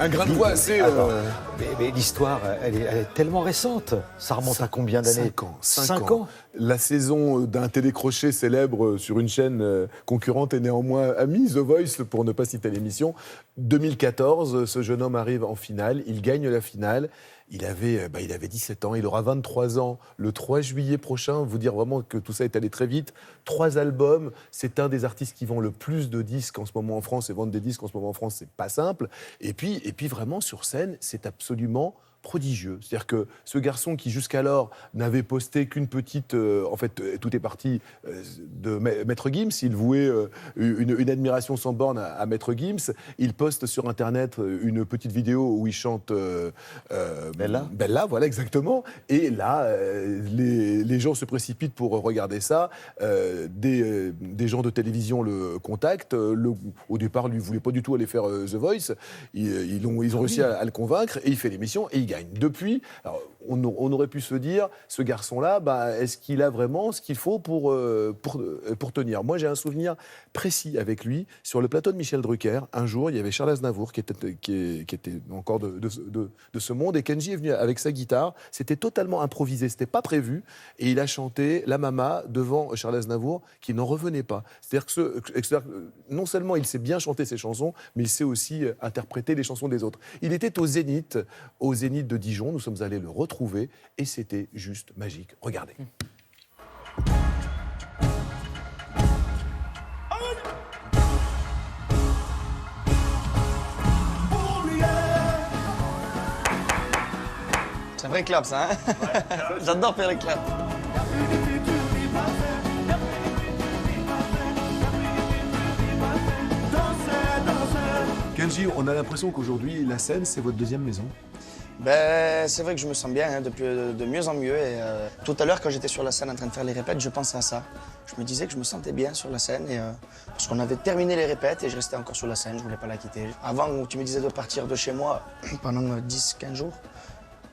Un grain de voix assez... Mais l'histoire, elle est tellement récente. Ça remonte à combien d'années ? 5 ans. La saison d'un télécrochet célèbre sur une chaîne concurrente est néanmoins amie, The Voice, pour ne pas citer l'émission. 2014, ce jeune homme arrive en finale, il gagne la finale. Il avait 17 ans, il aura 23 ans le 3 juillet prochain. Vous dire vraiment que tout ça est allé très vite. 3 albums, c'est un des artistes qui vend le plus de disques en ce moment en France. Et vendre des disques en ce moment en France, c'est pas simple. Et puis vraiment, sur scène, c'est absolument prodigieux. C'est-à-dire que ce garçon qui jusqu'alors n'avait posté qu'une petite... tout est parti de Maître Gims. Il vouait une admiration sans borne à Maître Gims. Il poste sur Internet une petite vidéo où il chante Bella, voilà, exactement. Et là, les gens se précipitent pour regarder ça. Des gens de télévision le contactent. Au départ, lui ne voulait pas du tout aller faire The Voice. Ils ont réussi à le convaincre et il fait l'émission et il gagne. Depuis, alors, on aurait pu se dire, ce garçon-là, est-ce qu'il a vraiment ce qu'il faut pour tenir ? Moi, j'ai un souvenir précis avec lui. Sur le plateau de Michel Drucker, un jour, il y avait Charles Aznavour qui était encore de ce monde, et Kenji est venu avec sa guitare. C'était totalement improvisé, c'était pas prévu, et il a chanté La Mama devant Charles Aznavour, qui n'en revenait pas. C'est-à-dire que non seulement il sait bien chanter ses chansons, mais il sait aussi interpréter les chansons des autres. Il était au Zénith de Dijon. Nous sommes allés le retrouver et c'était juste magique. Regardez. C'est un vrai clap, ça, hein. J'adore faire les claps. Kenji, on a l'impression qu'aujourd'hui, la scène, c'est votre deuxième maison. C'est vrai que je me sens bien, de mieux en mieux. Et tout à l'heure, quand j'étais sur la scène en train de faire les répètes, je pensais à ça. Je me disais que je me sentais bien sur la scène, parce qu'on avait terminé les répètes et je restais encore sur la scène, je voulais pas la quitter. Avant, où tu me disais de partir de chez moi pendant 10-15 jours,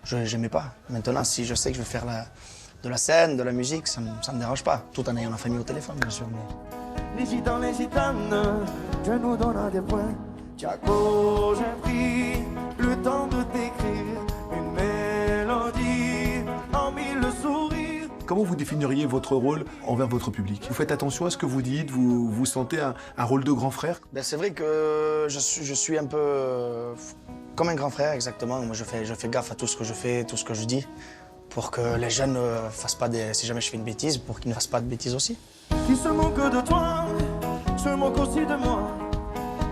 j'aimais pas. Maintenant, si je sais que je vais faire de la scène, de la musique, ça me dérange pas, tout en ayant la famille au téléphone, bien sûr. Les gitans, les gitanes, Dieu nous donne des points. Tiago, j'ai pris le temps de t'écrire une mélodie en mille sourires. Comment vous définiriez votre rôle envers votre public ? Vous faites attention à ce que vous dites, vous sentez un rôle de grand frère ? C'est vrai que je suis un peu comme un grand frère, exactement. Moi, je fais gaffe à tout ce que je fais, tout ce que je dis, pour que les jeunes ne fassent pas si jamais je fais une bêtise, pour qu'ils ne fassent pas de bêtises aussi. Qui se moque de toi, se moque aussi de moi.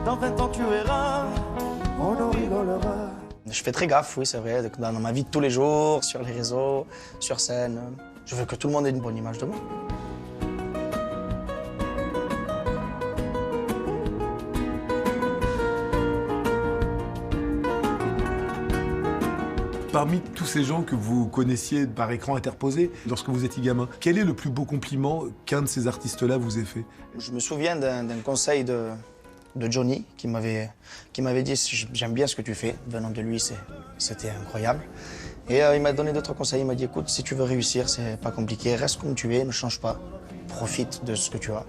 Dans 20 ans tu verras, on en rigolera. Je fais très gaffe, oui, c'est vrai, dans ma vie de tous les jours, sur les réseaux, sur scène. Je veux que tout le monde ait une bonne image de moi. Parmi tous ces gens que vous connaissiez par écran interposé, lorsque vous étiez gamin, quel est le plus beau compliment qu'un de ces artistes-là vous ait fait ? Je me souviens d'un conseil de Johnny qui m'avait dit « J'aime bien ce que tu fais ». Venant de lui, c'était incroyable. Et il m'a donné d'autres conseils. Il m'a dit « Écoute, si tu veux réussir, c'est pas compliqué. Reste comme tu es, ne change pas. Profite de ce que tu as.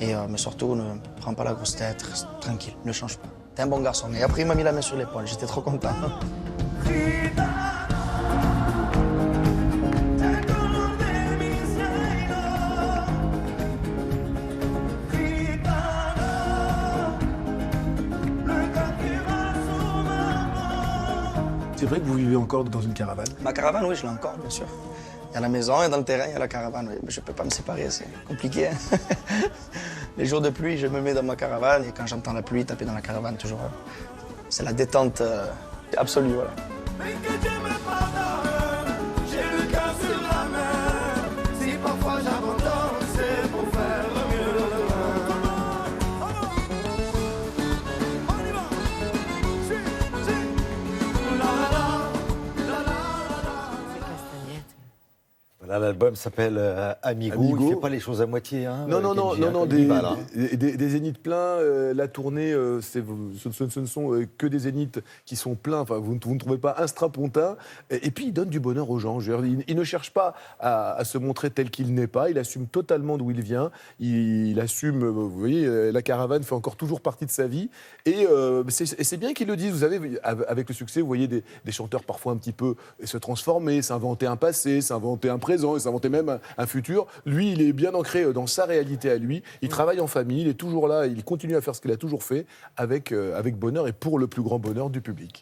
Mais surtout, ne prends pas la grosse tête. Reste tranquille, ne change pas. T'es un bon garçon. » Et après, il m'a mis la main sur l'épaule. J'étais trop content. C'est vrai que vous vivez encore dans une caravane ? Ma caravane, oui, je l'ai encore, bien sûr. Il y a la maison et dans le terrain, il y a la caravane. Oui. Je ne peux pas me séparer, c'est compliqué. Hein. Les jours de pluie, je me mets dans ma caravane et quand j'entends la pluie taper dans la caravane, toujours, c'est la détente absolue. Voilà. Mais que Dieu me pardonne, j'ai le cœur sur la main. Si parfois j'abandonne, c'est pour faire mieux demain. On y va. Là, l'album s'appelle Amigo. Amigo. Il ne fait pas les choses à moitié. Hein, Non, non, non, Kenji, non, hein, non, comme des, dit Val, hein. des zéniths pleins. La tournée, ce ne sont que des zéniths qui sont pleins. Enfin, vous ne trouvez pas un strapontin. Et puis, il donne du bonheur aux gens. Je veux dire, il ne cherche pas à se montrer tel qu'il n'est pas. Il assume totalement d'où il vient. Il assume, vous voyez, la caravane fait encore toujours partie de sa vie. Et c'est bien qu'il le dise. Vous savez, avec le succès, vous voyez des chanteurs parfois un petit peu se transformer, s'inventer un passé, s'inventer un présent, s'inventer même un futur. Lui, il est bien ancré dans sa réalité à lui. Il travaille en famille, il est toujours là, il continue à faire ce qu'il a toujours fait avec bonheur et pour le plus grand bonheur du public.